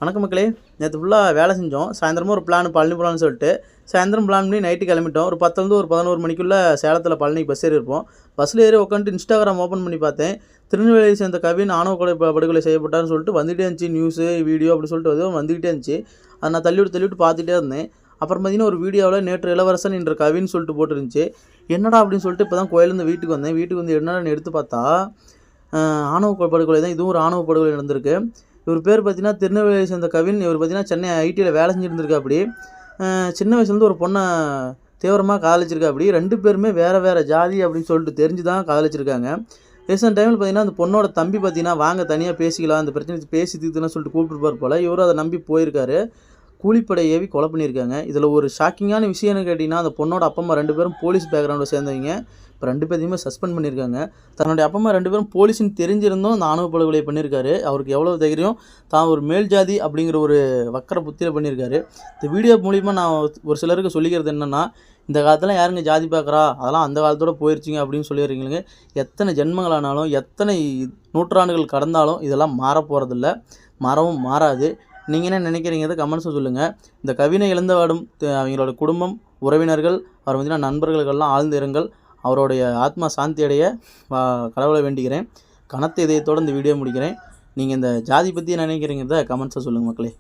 வணக்கம் மக்களே. நேற்று ஃபுல்லாக வேலை செஞ்சோம். சாயந்தரமும் ஒரு பிளான் பழனி போகலான்னு சொல்லிட்டு சாயந்தரம் பிளான் பண்ணி நைட்டு கிளம்பிட்டோம். ஒரு 10லேருந்து ஒரு 11 மணிக்குள்ளே சேலத்தில் பழனிக்கு பஸ் ஏறி இருப்போம். பஸ்ஸில் ஏறி உட்காந்துட்டு இன்ஸ்டாகிராம் ஓப்பன் பண்ணி பார்த்தேன். திருநெல்வேலியை சேர்ந்த கவின் ஆணவ கொலை படுகொலை செய்யப்பட்டார்னு சொல்லிட்டு வந்துகிட்டே இருந்துச்சு. நியூஸு வீடியோ அப்படி சொல்லிட்டு எதுவும் வந்துகிட்டே இருந்துச்சு. அதை நான் தள்ளிவிட்டு பார்த்துட்டே இருந்தேன். அப்புறம் பார்த்தீங்கன்னா ஒரு வீடியோவில் நேற்று இளவரசன் என்ற கவின்னு சொல்லிட்டு போட்டுருந்துச்சு. என்னடா அப்படின்னு சொல்லிட்டு இப்போ தான் கோயிலேருந்து வீட்டுக்கு வந்தேன். வீட்டுக்கு வந்து என்னடான்னு எடுத்து பார்த்தா ஆணவ படுகொலை தான். இதுவும் ஒரு ஆணவ படுகொலை நடந்திருக்கு. இவர் பேர் பார்த்தீங்கன்னா திருநெல்வேலியை சேர்ந்த கவின். இவர் பார்த்தீங்கன்னா சென்னை ஐடியில் வேலை செஞ்சுருந்துருக்கா. அப்படி சின்ன வயசுலேருந்து ஒரு பொண்ணை தீவிரமாக காதலிச்சிருக்கா. அப்படி 2 பேருமே வேறு ஜாதி அப்படின்னு சொல்லிட்டு தெரிஞ்சு தான் காதலிச்சிருக்காங்க. ரீசெண்ட் டைமில் பார்த்தீங்கன்னா அந்த பொண்ணோட தம்பி பார்த்தீங்கன்னா வாங்க தனியாக பேசிக்கலாம், அந்த பிரச்சனை பேசி தீர்த்துன்னு சொல்லிட்டு கூப்பிட்டுருப்பார் போல். இவரும் அதை நம்பி போயிருக்காரு. கூலிப்படை ஏவி கொலை பண்ணியிருக்காங்க. இதில் ஒரு ஷாக்கிங்கான விஷயம்னு கேட்டிங்கன்னா, அந்த பொண்ணோட அப்பா அம்மா 2 பேரும் போலீஸ் பேக்ரவுண்டை சேர்ந்தவங்க. இப்போ 2 பேரையுமே சஸ்பெண்ட் பண்ணியிருக்காங்க. தன்னுடைய அப்பா அம்மா 2 பேரும் போலீஸ்னு தெரிஞ்சிருந்தும் அந்த ஆணவ படுகொலை பண்ணியிருக்காரு. அவருக்கு எவ்வளோ தைரியம், தான் ஒரு மேல் ஜாதி அப்படிங்கிற ஒரு வக்கர புத்தியில் பண்ணியிருக்காரு. இந்த வீடியோ மூலிமா நான் ஒரு சிலருக்கு சொல்லிக்கிறது என்னென்னா, இந்த காலத்தில் யாருங்க ஜாதி பார்க்குறா, அதெல்லாம் அந்த காலத்தோட போயிடுச்சிங்க அப்படின்னு சொல்லிடுறீங்களுக்கு. எத்தனை ஜென்மங்களானாலும் எத்தனை நூற்றாண்டுகள் கடந்தாலும் இதெல்லாம் மாற போகிறதில்ல, மாறவும் மாறாது. நீங்கள் என்ன நினைக்கிறீங்கிறத கமெண்ட்ஸை சொல்லுங்கள். இந்த கவினை இழந்த வாடும் அவங்களோட குடும்பம், உறவினர்கள், அவர் பார்த்தீங்கன்னா நண்பர்களுக்கெல்லாம் ஆழ்ந்த இரங்கல். அவருடைய ஆத்மா சாந்தி அடைய கடவுளை வேண்டிக்கிறேன். கனத்த இதயத்தோடு இந்த வீடியோ முடிக்கிறேன். நீங்கள் இந்த ஜாதி பற்றி நினைக்கிறீங்கிறத கமெண்ட்ஸை சொல்லுங்கள் மக்களே.